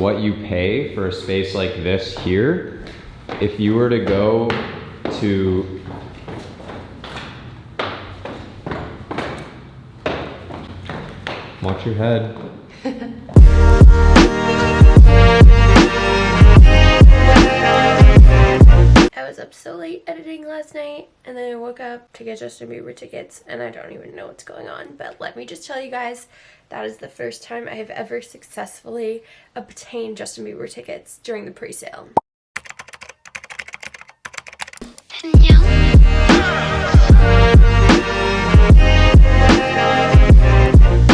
what you pay for a space like this here if you were to go to watch your head. I was up so late editing last night, and then I woke up to get Justin Bieber tickets, and I don't even know what's going on. But let me just tell you guys, that is the first time I have ever successfully obtained Justin Bieber tickets during the pre-sale. I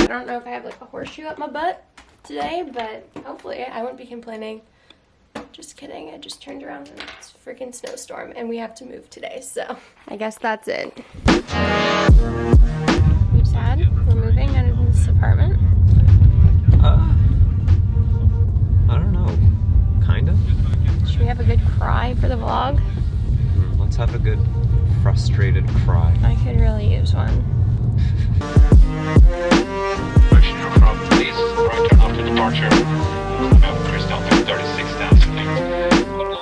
don't know if I have like a horseshoe up my butt today, but hopefully I won't be complaining. Just kidding, I just turned around and it's a freaking snowstorm and we have to move today, so I guess that's it. You sad? We're moving out of this apartment? I don't know. Kinda. Should we have a good cry for the vlog? Let's have a good frustrated cry. I could really use one. Please, right after departure.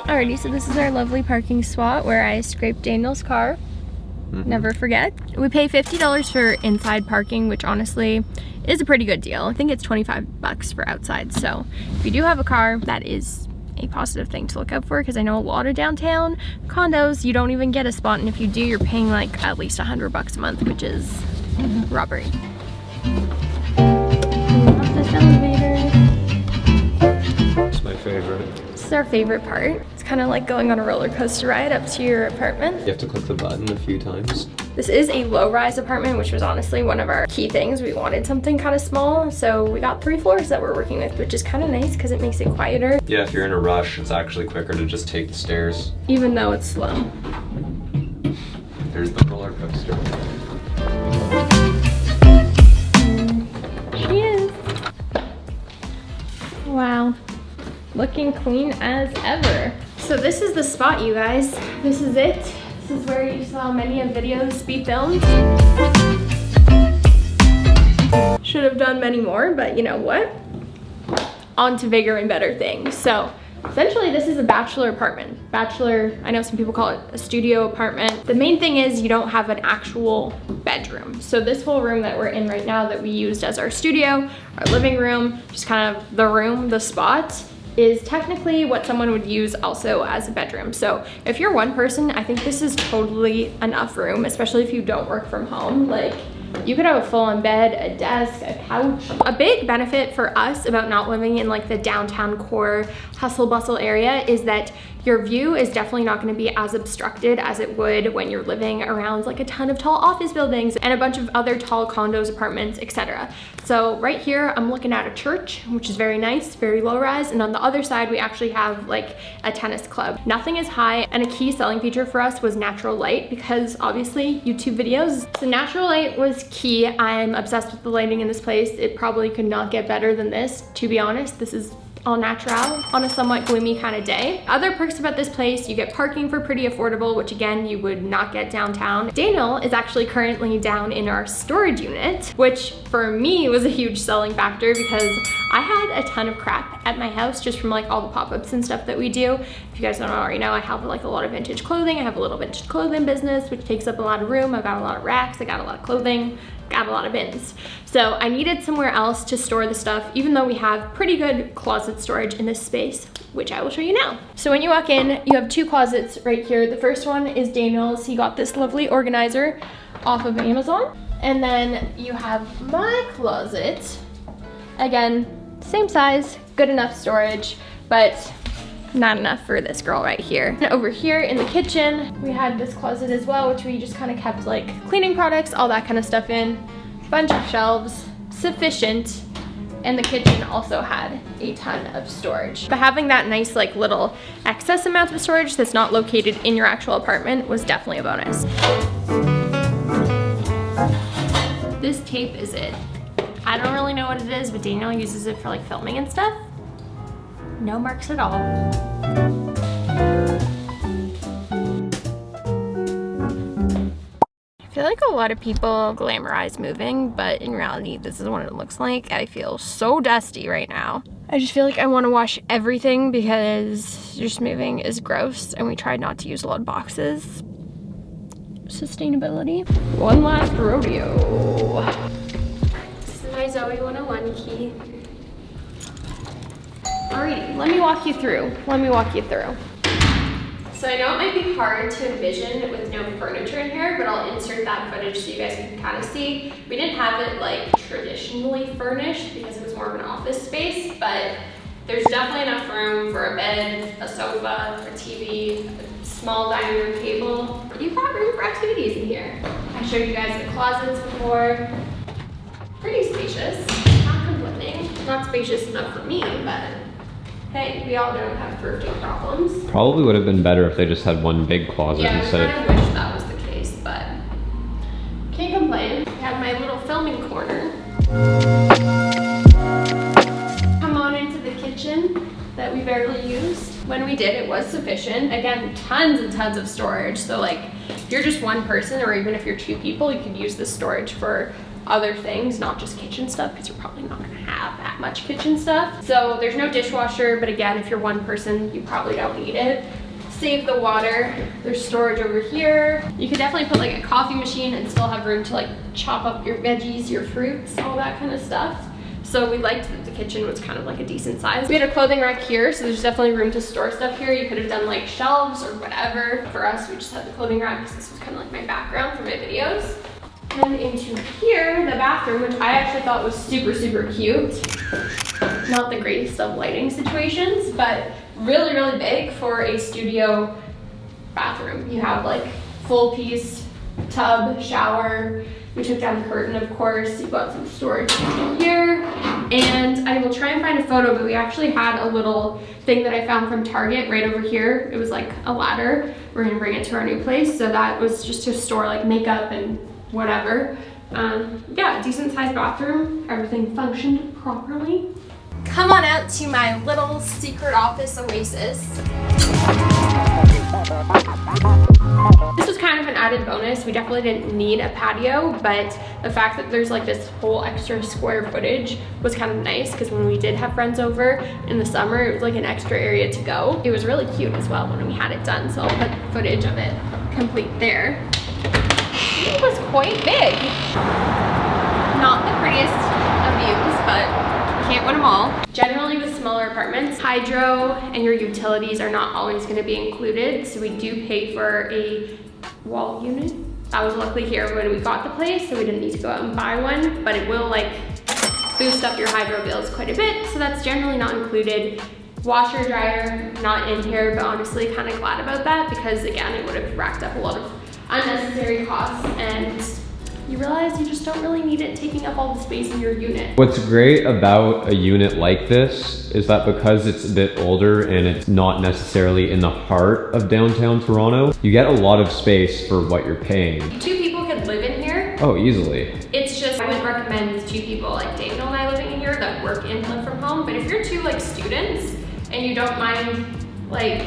Alrighty, so this is our lovely parking spot where I scraped Daniel's car. Never forget. We pay $50 for inside parking, which honestly is a pretty good deal. I think it's 25 bucks for outside. So if you do have a car, that is a positive thing to look out for, because I know a lot of downtown condos, you don't even get a spot, and if you do, you're paying like at least 100 bucks a month, which is robbery. Love this elevator. It's my favorite. This is our favorite part. It's kind of like going on a roller coaster ride up to your apartment. You have to click the button a few times. This is a low-rise apartment, which was honestly one of our key things. We wanted something kind of small, so we got 3 floors that we're working with, which is kind of nice because it makes it quieter. Yeah, if you're in a rush, it's actually quicker to just take the stairs. Even though it's slow. There's the roller coaster. She is. Wow. Looking clean as ever. So this is the spot, you guys. This is it. This is where you saw many of videos be filmed. Should have done many more, but you know what? On to bigger and better things. So essentially this is a bachelor apartment. Bachelor, I know some people call it a studio apartment. The main thing is you don't have an actual bedroom. So this whole room that we're in right now that we used as our studio, our living room, just kind of the room, the spot, is technically what someone would use also as a bedroom. So if you're one person, I think this is totally enough room, especially if you don't work from home. Like, you could have a full-on bed, a desk, a couch. A big benefit for us about not living in like the downtown core hustle bustle area is that your view is definitely not going to be as obstructed as it would when you're living around like a ton of tall office buildings and a bunch of other tall condos, apartments, etc. So right here, I'm looking at a church, which is very nice, very low rise. And on the other side, we actually have like a tennis club. Nothing is high, and a key selling feature for us was natural light, because obviously YouTube videos. So natural light was key. I'm obsessed with the lighting in this place. It probably could not get better than this, to be honest. This is all natural on a somewhat gloomy kind of day. Other perks about this place, you get parking for pretty affordable, which again, you would not get downtown. Daniel is actually currently down in our storage unit, which for me was a huge selling factor because I had a ton of crap at my house just from like all the pop-ups and stuff that we do. If you guys don't already know, I have like a lot of vintage clothing. I have a little vintage clothing business, which takes up a lot of room. I've got a lot of racks, I got a lot of clothing, got a lot of bins. So I needed somewhere else to store the stuff, even though we have pretty good closet storage in this space, which I will show you now. So when you walk in, you have 2 closets right here. The first one is Daniel's. He got this lovely organizer off of Amazon. And then you have my closet. Again, same size, good enough storage, but not enough for this girl right here. And over here in the kitchen, we had this closet as well, which we just kind of kept like cleaning products, all that kind of stuff in. Bunch of shelves, sufficient. And the kitchen also had a ton of storage. But having that nice like little excess amount of storage that's not located in your actual apartment was definitely a bonus. This tape is it. I don't really know what it is, but Daniel uses it for like filming and stuff. No marks at all. I feel like a lot of people glamorize moving, but in reality, this is what it looks like. I feel so dusty right now. I just feel like I want to wash everything because just moving is gross and we tried not to use a lot of boxes. Sustainability. One last rodeo. This is my Zoe 101 key. Alrighty, let me walk you through. So I know it might be hard to envision with no furniture in here, but I'll insert that footage so you guys can kind of see. We didn't have it like traditionally furnished because it was more of an office space, but there's definitely enough room for a bed, a sofa, a TV, a small dining room table. You've got room for activities in here. I showed you guys the closets before. Pretty spacious, not complaining. Not spacious enough for me, but hey, we all don't have thrifting problems. Probably would have been better if they just had one big closet Yeah, instead I kind of wish that was the case, but can't complain. I have my little filming corner. Come on into the kitchen that we barely used. When we did, it was sufficient. Again, tons and tons of storage. So like, if you're just one person or even if you're two people, you could use this storage for other things, not just kitchen stuff, because you're probably not gonna have that much kitchen stuff. So there's no dishwasher, but again, if you're one person, you probably don't need it. Save the water. There's storage over here. You could definitely put like a coffee machine and still have room to like chop up your veggies, your fruits, all that kind of stuff. So we liked that the kitchen was kind of like a decent size. We had a clothing rack here, so there's definitely room to store stuff here. You could have done like shelves or whatever. For us, we just had the clothing rack because this was kind of like my background for my videos. And into here, the bathroom, which I actually thought was super, super cute. Not the greatest of lighting situations, but really, really big for a studio bathroom. You have like full piece tub, shower. We took down the curtain, of course. You've got some storage here. And I will try and find a photo, but we actually had a little thing that I found from Target right over here. It was like a ladder. We're gonna bring it to our new place. So that was just to store like makeup and whatever. Yeah, decent sized bathroom. Everything functioned properly. Come on out to my little secret office oasis. This was kind of an added bonus. We definitely didn't need a patio, but the fact that there's like this whole extra square footage was kind of nice because when we did have friends over in the summer, it was like an extra area to go. It was really cute as well when we had it done, so I'll put footage of it complete there. It was quite big. Not the prettiest of views, but can't win them all. Generally with smaller apartments, hydro and your utilities are not always going to be included, so we do pay for a wall unit. That was luckily here when we got the place, so we didn't need to go out and buy one, but it will like boost up your hydro bills quite a bit, so that's generally not included. Washer, dryer, not in here, but honestly kind of glad about that because again, it would have racked up a lot of unnecessary costs and you realize you just don't really need it taking up all the space in your unit. What's great about a unit like this is that because it's a bit older and it's not necessarily in the heart of downtown Toronto, you get a lot of space for what you're paying. 2 people could live in here. Oh, easily. It's just, I would recommend 2 people like Daniel and I living in here that work and live from home. But if you're 2 like students and you don't mind like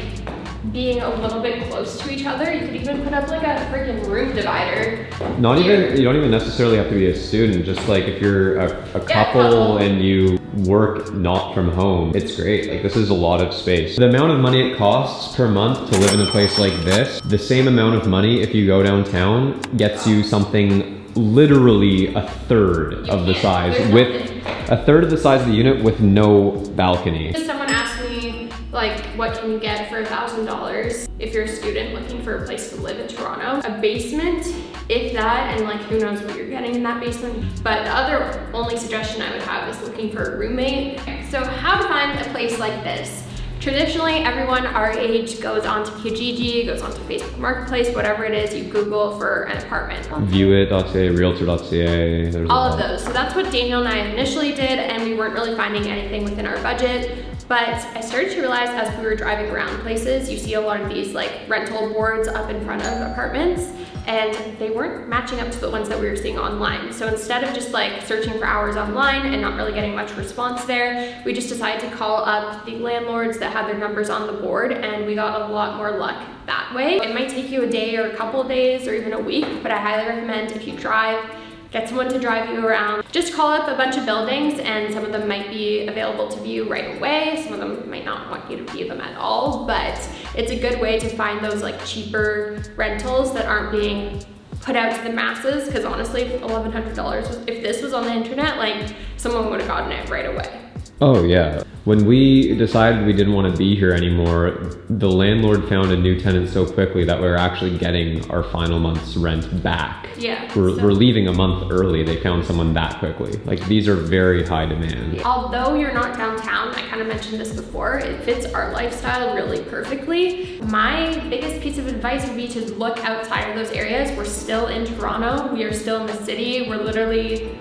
being a little bit close to each other, you could even put up like a freaking room divider. You don't even necessarily have to be a student, just like if you're a couple and you work not from home, it's great. Like this is a lot of space. The amount of money it costs per month to live in a place like this, the same amount of money if you go downtown gets you something literally a third of the size, with a third of the size of the unit with no balcony. Someone asked me like, what can you get for $1,000 if you're a student looking for a place to live in Toronto? A basement, if that, and like who knows what you're getting in that basement. But the other only suggestion I would have is looking for a roommate. So how to find a place like this? Traditionally, everyone our age goes onto Kijiji, goes onto Facebook Marketplace, whatever it is, you Google for an apartment. Viewit.ca, realtor.ca, there's all of those. So that's what Daniel and I initially did, and we weren't really finding anything within our budget. But I started to realize as we were driving around places, you see a lot of these like rental boards up in front of apartments, and they weren't matching up to the ones that we were seeing online. So instead of just like searching for hours online and not really getting much response there, we just decided to call up the landlords that had their numbers on the board, and we got a lot more luck that way. It might take you a day or a couple of days or even a week, but I highly recommend if you drive, get someone to drive you around. Just call up a bunch of buildings and some of them might be available to view right away. Some of them might not want you to view them at all, but it's a good way to find those like cheaper rentals that aren't being put out to the masses, because honestly, $1,100, if this was on the internet, like someone would have gotten it right away. Oh yeah. When we decided we didn't want to be here anymore, the landlord found a new tenant so quickly that we were actually getting our final month's rent back. Yeah. We're leaving a month early. They found someone that quickly. Like, these are very high demand. Although you're not downtown, I kind of mentioned this before, it fits our lifestyle really perfectly. My biggest piece of advice would be to look outside of those areas. We're still in Toronto. We are still in the city. We're literally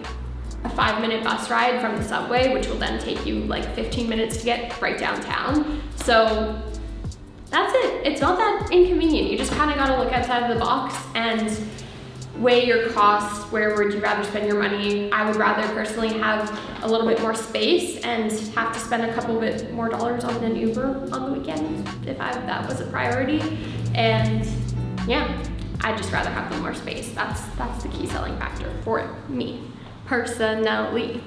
a 5-minute bus ride from the subway, which will then take you like 15 minutes to get right downtown. So that's it. It's not that inconvenient. You just kind of got to look outside of the box and weigh your costs. Where would you rather spend your money? I would rather personally have a little bit more space and have to spend a couple bit more dollars on an Uber on the weekend if that was a priority. And yeah, I'd just rather have the more space. That's the key selling factor for me. Personally.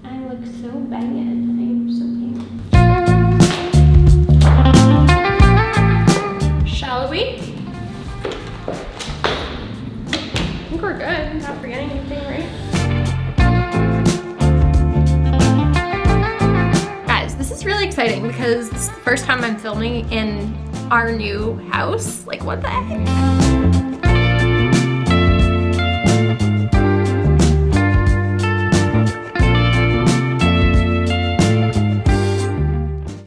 I look so banging. I am so banging. Shall we? I think we're good. Not forgetting anything, right? Guys, this is really exciting because this is the first time I'm filming in our new house. Like, what the heck?